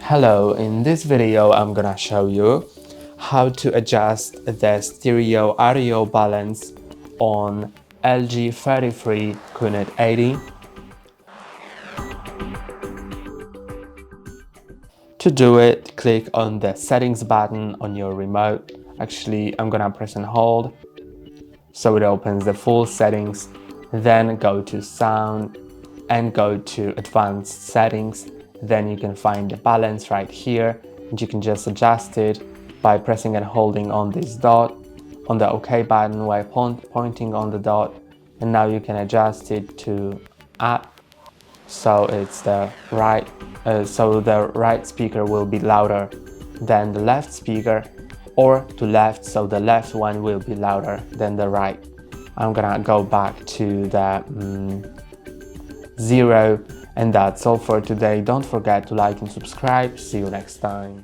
Hello, in this video I'm gonna show you how to adjust the stereo audio balance on LG 43QNED80. To do it, click on the settings button on your remote. Actually, I'm gonna press and hold so it opens the full settings. Then go to sound and go to advanced settings. Then you can find the balance right here and you can just adjust it by pressing and holding on this dot on the OK button while pointing on the dot, and now you can adjust it to up so it's the right speaker will be louder than the left speaker, or to left so the left one will be louder than the right. I'm gonna go back to the 0, and that's all for today. Don't forget to like and subscribe. See you next time.